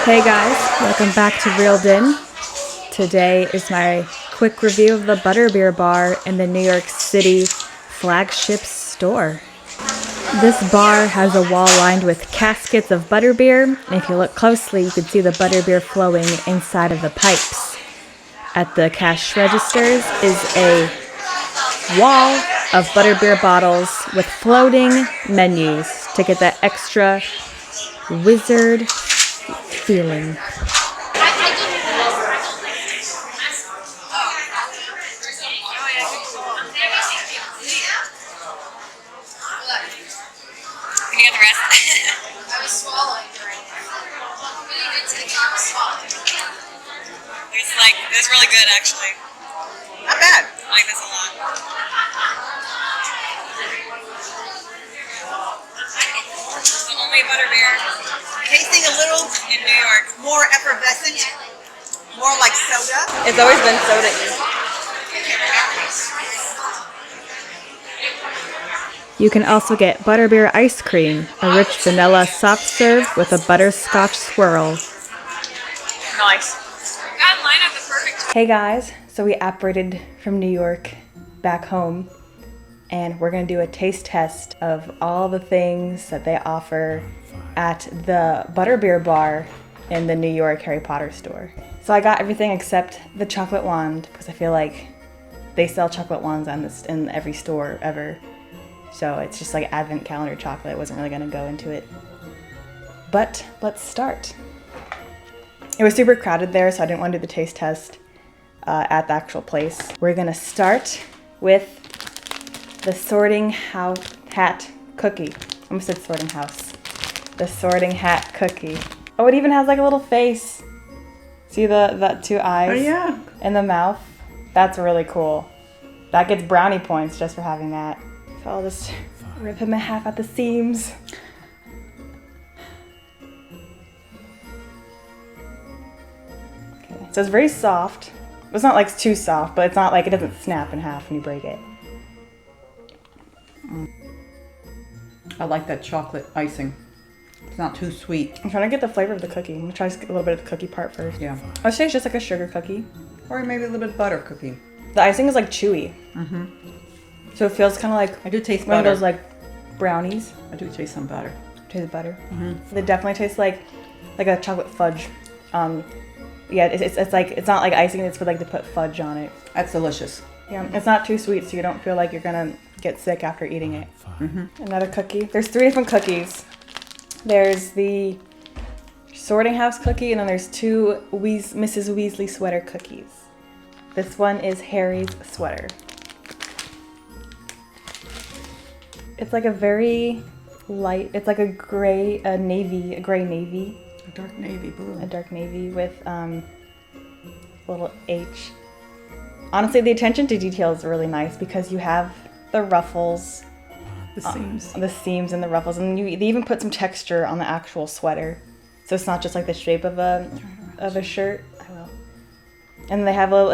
Hey guys, welcome back to Reeled In. Today is my quick review of the Butterbeer bar in the New York City flagship store. This bar has a wall lined with caskets of butterbeer, and if you look closely, you can see the butterbeer flowing inside of the pipes. At the cash registers is a wall of butterbeer bottles with floating menus to get that extra wizard feeling. Can you get the rest? I was swallowing during it. It's really good actually. Not bad. I like this a lot. It's the only butterbeer tasting a little in New York. More effervescent. More like soda. It's always been soda-y. You can also get butterbeer ice cream, a rich vanilla soft serve with a butterscotch swirl. Nice. Got line up the perfect. Hey guys, so we operated from New York back home, and we're gonna do a taste test of all the things that they offer at the Butterbeer bar in the New York Harry Potter store. So I got everything except the chocolate wand because I feel like they sell chocolate wands in every store ever. So it's just like advent calendar chocolate. I wasn't really gonna go into it. But let's start. It was super crowded there, so I didn't want to do the taste test at the actual place. We're gonna start with the Sorting Hat cookie. I almost said sorting house. The Sorting Hat cookie. Oh, it even has like a little face. See the two eyes? Oh yeah. And the mouth? That's really cool. That gets brownie points just for having that. So I'll just rip him in half at the seams. Okay, so it's very soft. It's not like too soft, but it's not like it doesn't snap in half when you break it. I like that chocolate icing. It's not too sweet. I'm trying to get the flavor of the cookie. I'm gonna try a little bit of the cookie part first. Yeah. I would say it's just like a sugar cookie. Or maybe a little bit butter cookie. The icing is like chewy. Mm-hmm. So it feels kind of like I do taste one butter. of those like brownies. I do taste some butter. Taste the butter. Mm-hmm. They definitely taste like a chocolate fudge. Yeah, it's like it's not like icing. It's for like to put fudge on it. That's delicious. Yeah, it's not too sweet, so you don't feel like you're gonna get sick after eating it. Mm-hmm. Another cookie. There's 3 different cookies. There's the Sorting House cookie, and then there's 2 Mrs. Weasley sweater cookies. This one is Harry's sweater. It's like a very light. It's like a gray navy. A dark navy blue. A dark navy with little H. Honestly, the attention to detail is really nice because you have the ruffles, The seams. the seams and the ruffles, and they even put some texture on the actual sweater, so it's not just like the shape of a shirt. I will. And they have what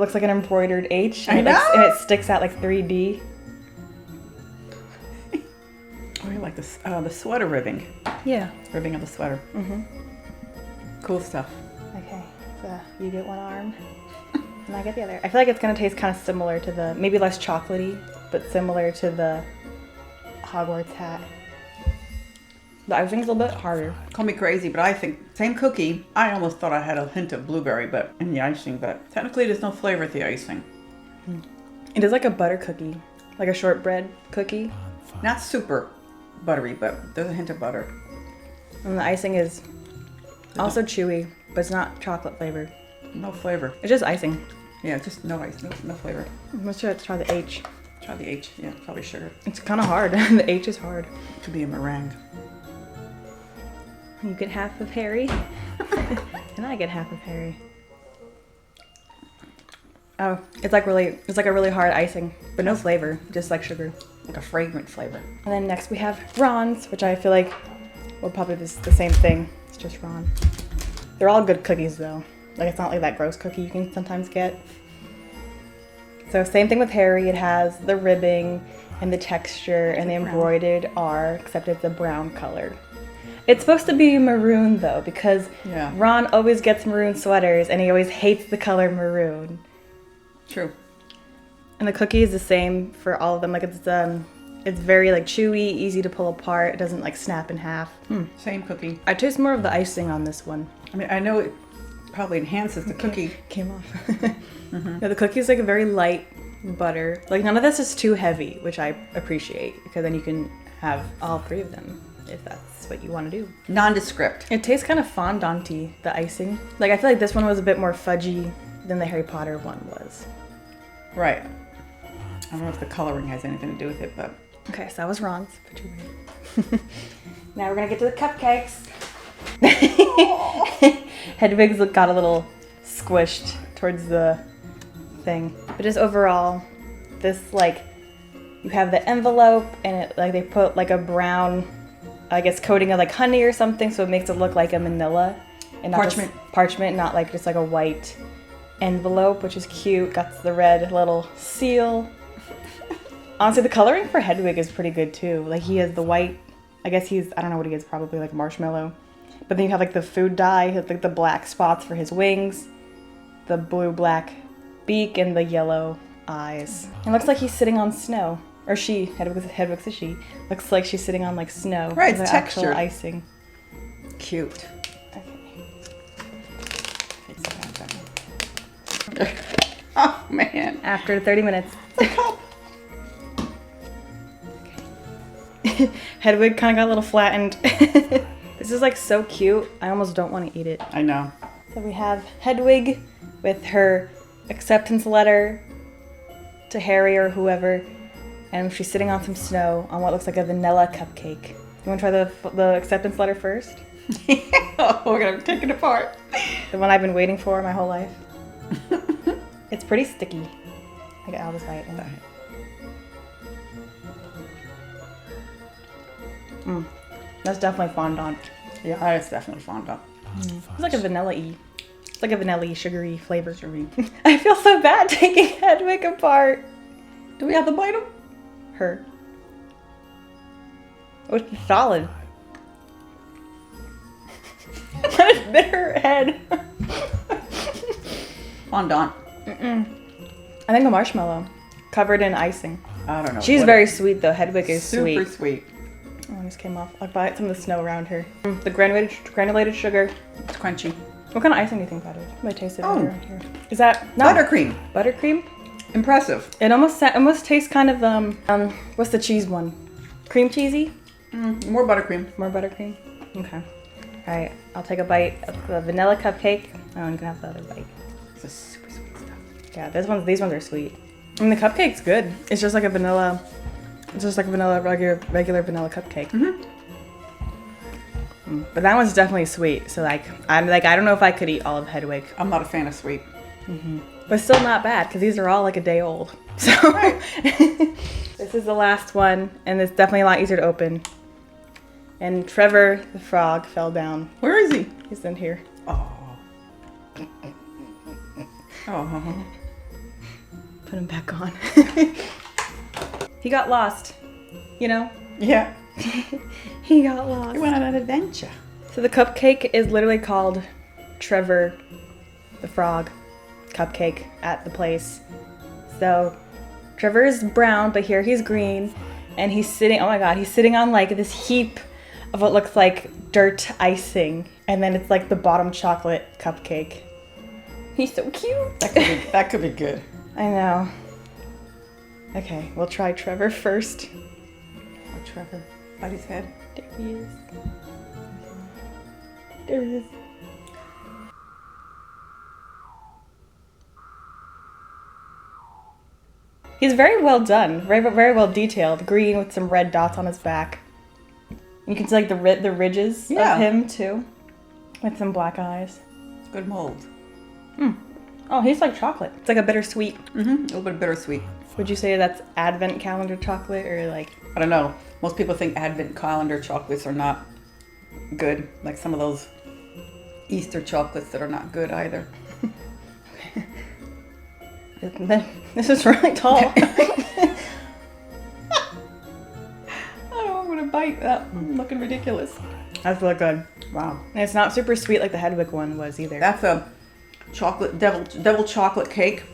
looks like an embroidered H, and it sticks out like 3D. Oh, I like this. The sweater ribbing. Yeah. Ribbing of the sweater. Mhm. Cool stuff. Okay, so you get one arm, and I get the other. I feel like it's gonna taste kind of similar to maybe less chocolatey, but similar to the Hogwarts hat. The icing's a little bit harder. Call me crazy, but I think same cookie. I almost thought I had a hint of blueberry, but in the icing, but technically there's no flavor at the icing. It is like a butter cookie, like a shortbread cookie. Not super buttery, but there's a hint of butter. And the icing is also chewy, but it's not chocolate flavored. No flavor. It's just icing. Yeah, just no ice, no flavor. Let's try the H. Try the H. Yeah, probably sugar. It's kind of hard. The H is hard. It could be a meringue. You get half of Harry, and I get half of Harry. Oh, it's like a really hard icing, but no flavor, just like sugar. Like a fragrant flavor. And then next we have Ron's, which I feel like will probably be the same thing. It's just Ron. They're all good cookies though. Like it's not like that gross cookie you can sometimes get. So same thing with Harry. It has the ribbing and the texture and the embroidered R, except it's a brown color. It's supposed to be maroon though, because Yeah. Ron always gets maroon sweaters and he always hates the color maroon. True. And the cookie is the same for all of them. Like it's very like chewy, easy to pull apart. It doesn't like snap in half. Same cookie. I taste more of the icing on this one. I mean, I know it probably enhances the cookie. Came off. Yeah, the cookie is like a very light butter. Like none of this is too heavy, which I appreciate because then you can have all three of them if that's what you want to do. Nondescript. It tastes kind of fondant-y, the icing. Like I feel like this one was a bit more fudgy than the Harry Potter one was. Right. I don't know if the coloring has anything to do with it, but... Okay, so that was Ron's. Put your way. Now we're gonna get to the cupcakes. Hedwig's got a little squished towards the thing. But just overall, this like, you have the envelope and it like they put like a brown, I guess coating of like honey or something, so it makes it look like a manila. And not Parchment. Parchment, not like just like a white envelope, which is cute. Got the red little seal. Honestly, the coloring for Hedwig is pretty good too. Like he has the white, I guess I don't know what he is, probably like marshmallow. But then you have like the food dye, like the black spots for his wings, the blue-black beak, and the yellow eyes. It looks like he's sitting on snow. Or she, Hedwig's a she. Looks like she's sitting on like snow. Right, with it's the actual textured. icing. Cute. Okay. Oh, man. After 30 minutes. Hedwig kind of got a little flattened. This is like so cute. I almost don't want to eat it. I know. So we have Hedwig with her acceptance letter to Harry or whoever, and she's sitting on some snow on what looks like a vanilla cupcake. You want to try the acceptance letter first? Oh, we're gonna take it apart. The one I've been waiting for my whole life. It's pretty sticky. I'll just bite it. That's definitely fondant. Yeah, that is definitely fondant. It's like a vanilla-y. It's like a vanilla-y, sugary flavor. I feel so bad taking Hedwig apart. Do we have to bite them? Her. Oh, it's solid. I just bit her head. Fondant. I think a marshmallow covered in icing. I don't know. She's What- very sweet though. Hedwig is super sweet. sweet. Oh, it just came off. I'll bite some of the snow around her. The granulated sugar. It's crunchy. What kind of icing do you think that is? I taste it Oh. right around here. Is that no Buttercream. buttercream? Impressive. It almost tastes kind of what's the cheese one? Cream cheesy? More buttercream. More buttercream? Okay. Alright, I'll take a bite of the vanilla cupcake. Oh, I'm gonna have the other bite. It's a super sweet stuff. Yeah, these ones are sweet. I mean, the cupcake's good. It's just like a vanilla, regular vanilla cupcake. But that one's definitely sweet. So I don't know if I could eat all of Hedwig. I'm not a fan of sweet. But still not bad because these are all like a day old. So this is the last one, and it's definitely a lot easier to open. And Trevor the frog fell down. Where is he? He's in here. Oh. Oh. Put him back on. He got lost. You know? Yeah. He got lost. We went on an adventure. So the cupcake is literally called Trevor the frog cupcake at the place. So Trevor is brown, but here he's green, and he's sitting, oh my god, he's sitting on like this heap of what looks like dirt icing, and then it's like the bottom chocolate cupcake. He's so cute. That could be good. I know. Okay, we'll try Trevor first. Oh, Trevor. Bite his head. There he is. There he is. He's very well done, very well detailed. Green with some red dots on his back. You can see like the ridges of him too, with some black eyes. Good mold. Oh, he's like chocolate. It's like a bittersweet. A little bit bittersweet. Would you say that's advent calendar chocolate or like? I don't know. Most people think advent calendar chocolates are not good. Like some of those Easter chocolates that are not good either. This is really tall. I don't want to bite that. I'm looking ridiculous. That's really good. Wow. And it's not super sweet like the Hedwig one was either. That's a chocolate devil chocolate cake.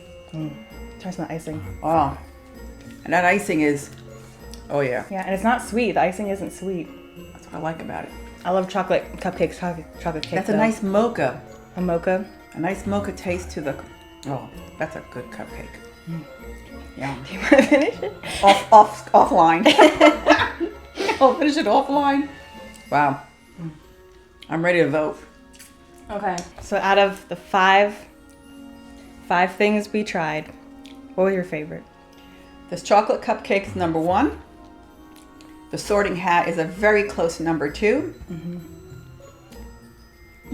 Try some icing. Oh. And that icing is, oh yeah. Yeah, and it's not sweet. The icing isn't sweet. That's what I like about it. I love chocolate cupcakes, chocolate cake. That's a though. nice mocha. A mocha. A nice mocha taste to the, oh, that's a good cupcake. Yeah. Do you want to finish it? Offline. I'll finish it offline. Wow. I'm ready to vote. Okay. So out of the five things we tried, what was your favorite? This chocolate cupcake is number 1. The sorting hat is a very close number 2. Mm-hmm.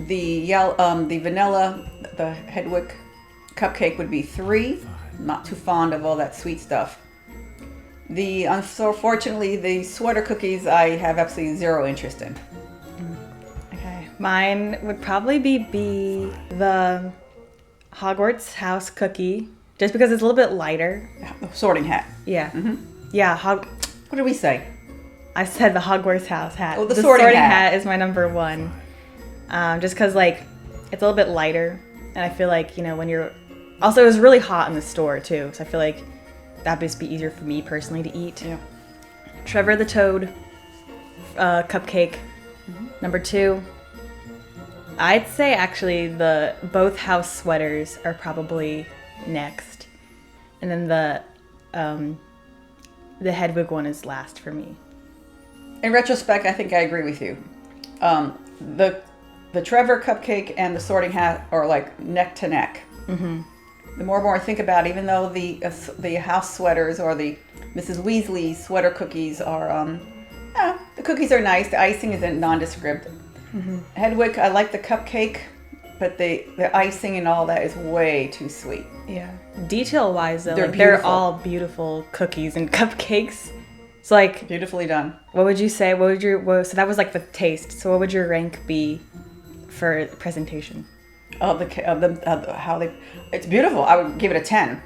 The vanilla, the Hedwig cupcake would be 3. I'm not too fond of all that sweet stuff. Unfortunately, the sweater cookies I have absolutely zero interest in. Okay. Mine would probably be the Hogwarts house cookie, just because it's a little bit lighter. The sorting hat. Yeah. Mm-hmm. Yeah. What did we say? I said the Hogwarts house hat. Oh, the sorting hat is my number 1. Just because, like, it's a little bit lighter. And I feel like, when you're... Also, it was really hot in the store, too. So I feel like that'd just be easier for me personally to eat. Yeah. Trevor the Toad cupcake. Mm-hmm. Number 2. I'd say, actually, both house sweaters are probably next. And then the Hedwig one is last for me. In retrospect, I think I agree with you. The Trevor cupcake and the sorting hat are like neck to neck. Mm-hmm. The more and more I think about it, even though the house sweaters or the Mrs. Weasley sweater cookies are, the cookies are nice. The icing is nondescript. Mm-hmm. Hedwig, I like the cupcake, but the icing and all that is way too sweet. Yeah. Detail-wise, though, They're they're beautiful. all beautiful cookies and cupcakes. So, like, Beautifully done. what would you say? So that was like the taste. So what would your rank be for presentation? It's beautiful. I would give it a 10.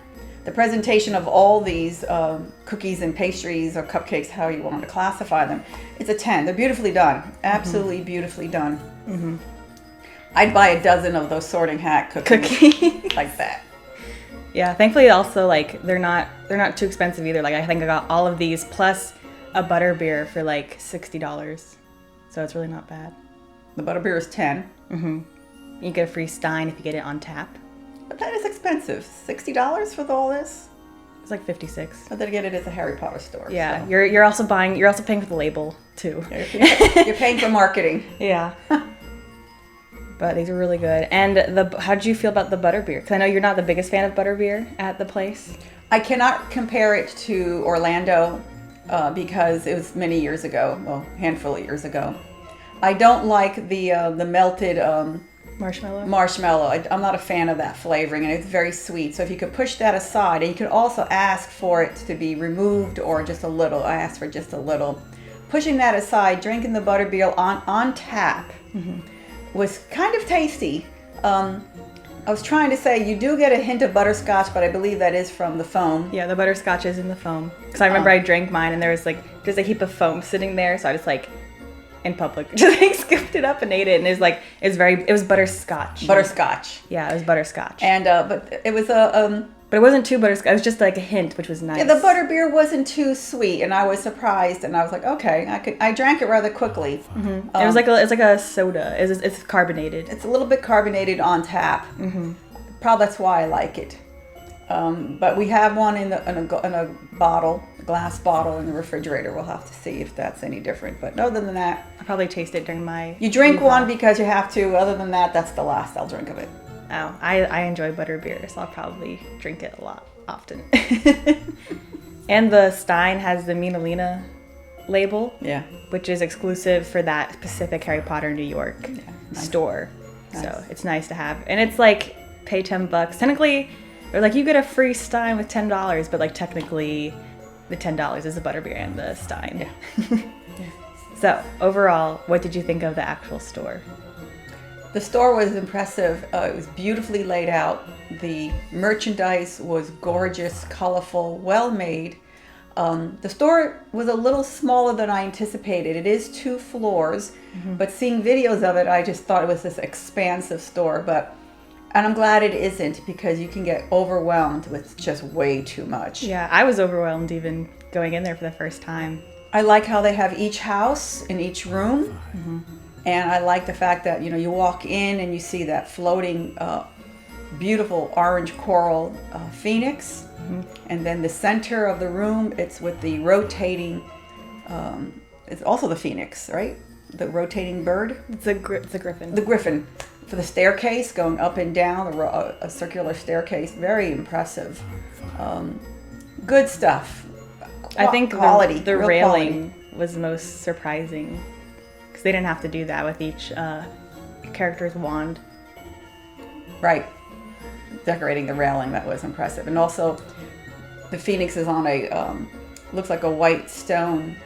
The presentation of all these cookies and pastries or cupcakes, how you want to classify them, it's a 10. They're beautifully done. Absolutely beautifully done. Mm-hmm. I'd buy a dozen of those sorting hat cookies like that. Yeah, thankfully also, like, they're not too expensive either. Like, I think I got all of these plus a butterbeer for like $60. So it's really not bad. The butterbeer is 10. Mm-hmm. You get a free Stein if you get it on tap. But that is expensive. $60 for all this? It's like $56. But then again, it is a Harry Potter store. Yeah, so. you're also paying for the label too. You're paying for marketing. Yeah. But these are really good. And how did you feel about the butterbeer? Because I know you're not the biggest fan of butterbeer at the place. I cannot compare it to Orlando because it was many years ago. Well, a handful of years ago. I don't like the melted marshmallow. I'm not a fan of that flavoring, and it's very sweet. So if you could push that aside, and you could also ask for it to be removed or just a little. I asked for just a little. Pushing that aside, drinking the butterbeer on tap was kind of tasty. I was trying to say you do get a hint of butterscotch, but I believe that is from the foam. Yeah, the butterscotch is in the foam. Because I remember I drank mine, and there was just a heap of foam sitting there, so I just in public, just scooped it up and ate it, and it was butterscotch. Butterscotch. Yeah, it was butterscotch. And but it was but it wasn't too butterscotch. It was just like a hint, which was nice. Yeah, the butterbeer wasn't too sweet, and I was surprised, and I was like, okay, I drank it rather quickly. Mm-hmm. It's like a soda. It's carbonated. It's a little bit carbonated on tap. Mm-hmm. Probably that's why I like it. But we have one in a bottle, a glass bottle in the refrigerator. We'll have to see if that's any different. But other than that, I'll probably taste it during my... You drink one because you have to. Other than that, that's the last I'll drink of it. Oh, I enjoy butterbeer, so I'll probably drink it a lot, often. And the Stein has the Minalina label. Yeah. Which is exclusive for that specific Harry Potter New York store. Nice. So it's nice to have. And it's like, pay $10. Technically... Or you get a free Stein with $10, but technically the $10 is the butterbeer and the Stein. Yeah. So overall, what did you think of the actual store? The store was impressive. It was beautifully laid out. The merchandise was gorgeous, colorful, well made. The store was a little smaller than I anticipated. It is 2 floors, but seeing videos of it, I just thought it was this expansive store. And I'm glad it isn't, because you can get overwhelmed with just way too much. Yeah, I was overwhelmed even going in there for the first time. I like how they have each house in each room. And I like the fact that, you walk in and you see that floating, beautiful orange coral phoenix. And then the center of the room, it's with the rotating, it's also the phoenix, right? The rotating bird. It's a griffin. The griffin. For the staircase going up and down, a circular staircase. Very impressive. Good stuff. I think quality. the real railing quality. was most surprising, because they didn't have to do that with each character's wand. Right. Decorating the railing, that was impressive. And also, the phoenix is on a, looks like a white stone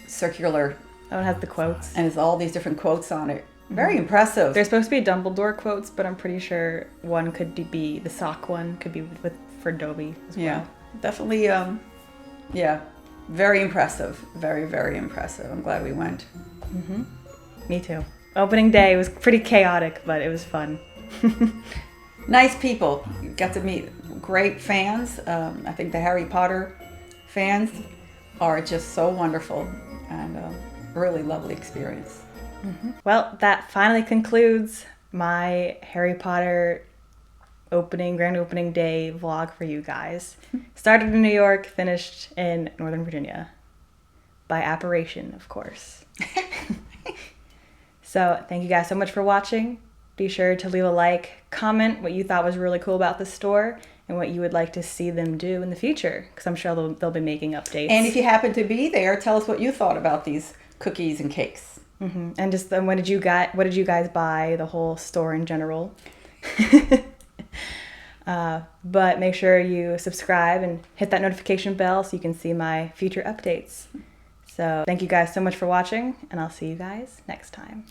circular. Oh, it has the quotes. And it's all these different quotes on it. Very impressive. There's supposed to be Dumbledore quotes, but I'm pretty sure one could be, the sock one could be for Dobby as well. Yeah, definitely, yeah, very impressive. Very, very impressive. I'm glad we went. Me too. Opening day was pretty chaotic, but it was fun. Nice people. You got to meet great fans. I think the Harry Potter fans are just so wonderful, and really lovely experience. Well, that finally concludes my Harry Potter grand opening day vlog for you guys. Started in New York, finished in Northern Virginia. By apparition, of course. So thank you guys so much for watching. Be sure to leave a like, comment what you thought was really cool about the store, and what you would like to see them do in the future, because I'm sure they'll be making updates. And if you happen to be there, tell us what you thought about these cookies and cakes. And just what did you guys buy, the whole store in general. But make sure you subscribe and hit that notification bell so you can see my future updates. So thank you guys so much for watching, and I'll see you guys next time.